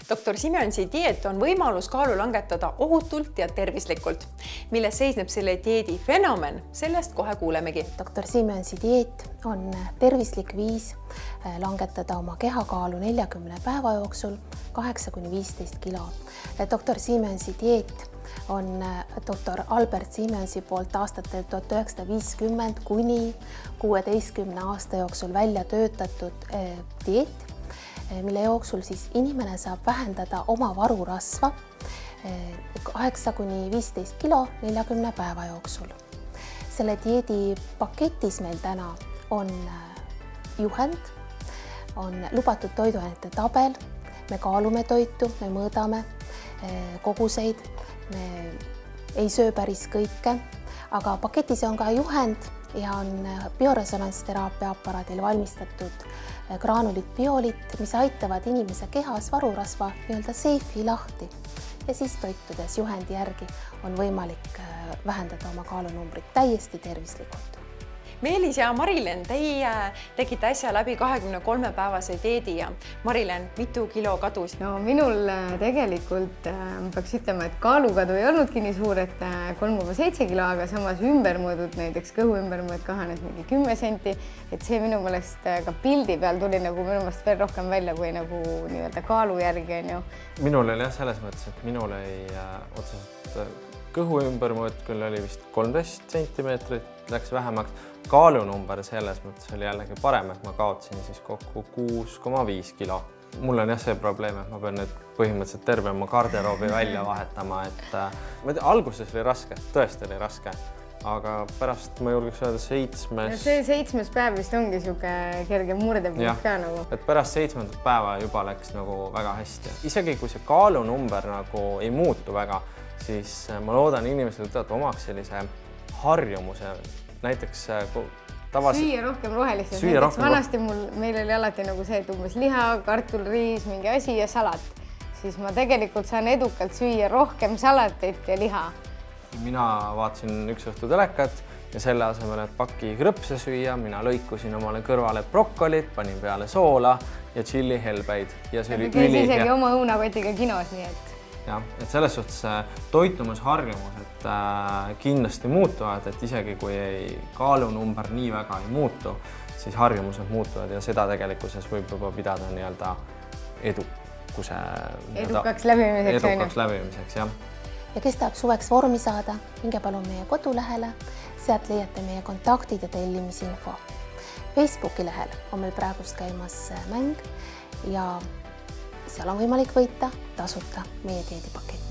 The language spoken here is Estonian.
Doktor Simensi dieet on võimalus kaalu langetada ohutult ja tervislikult. Milles seisneb selle dieedi fenomen, sellest kohe kuulemegi. Doktor Simensi dieet on tervislik viis langetada oma kehakaalu 40 päeva jooksul 8–15 kilo. Doktor Simensi dieet on doktor Albert Simensi poolt aastatel 1950 kuni 16 aasta jooksul välja töötatud dieet, mille jooksul siis inimene saab vähendada oma varurasva 8–15 kilo 40 päeva jooksul. Selle dieedi paketis meil täna on juhend, on lubatud toiduainete tabel, me kaalume toitu, me mõõdame koguseid, me ei söö päris kõike, aga paketis on ka juhend ja on bioresonantsteraapia aparaadil valmistatud graanulid biolit, mis aitavad inimese kehas varurasva nii-öelda seifi lahti. Ja siis toitudes juhendi järgi on võimalik vähendada oma kaalunumbrit täiesti tervislikult. Meelis ja Marilen, teie tegite äsja läbi 23-päevase dieedi ja Marilen, mitu kilo kadus? No minul tegelikult peaks ütlema, et kaalukadu ei olnudki nii suur, et 3,7 kilo, aga samas ümbermõõdud, näiteks kõhu ümbermõõd kahanes mingi 10 senti, et see minu meelest ka pildi peal tuli nagu minu meelest veel rohkem välja kui nagu nii-öelda kaalu järgi on ju. Minul oli jah selles mõttes, et minul ei otseselt kõhu ümbermõõd küll oli vist 13 sentimeetrit, läks vähemaks. Kaalunumber selles mõttes oli jällegi parem, et ma kaotsin siis kokku 6,5 kilo. Mul on jah see probleem, et ma pean nüüd põhimõtteliselt terve oma garderoobi välja vahetama, et alguses oli raske, tõesti oli raske, aga pärast ma julgeks öelda 7. See 7. päev vist ongi siuke kerge murdepunkt ka nagu. Et pärast 7. päeva juba läks nagu väga hästi. Isegi kui see kaalunumber nagu ei muutu väga, siis ma loodan inimesele tõotab omaks sellise harjumuse. Näiteks süüa rohkem rohelist. Vanasti meil oli alati nagu see, et umbes liha, kartul, riis, mingi asi ja salat. Siis ma tegelikult saan edukalt süüa rohkem salatit ja liha. Mina vaatasin üks õhtu telekat ja selle asemel, et paki krõpse süüa, mina lõikusin omale kõrvale brokolit, panin peale soola ja tšillihelbeid. Ja see oli ülihea. Isegi oma õunakotiga kinos, nii et... Ja, et selles suhtes toitumusharjumused kindlasti muutuvad, et isegi kui kaalunumber nii väga ei muutu, siis harjumused muutuvad ja seda tegelikkuses võib juba pidada nii-öelda edukaks läbimiseks, jah. Ja kes tahab suveks vormi saada, minge palun meie kodulehele, sealt leiate meie kontaktid ja tellimisinfo. Facebooki lehel on meil praegust käimas mäng ja seal on võimalik võita tasuta meie dieedipakett.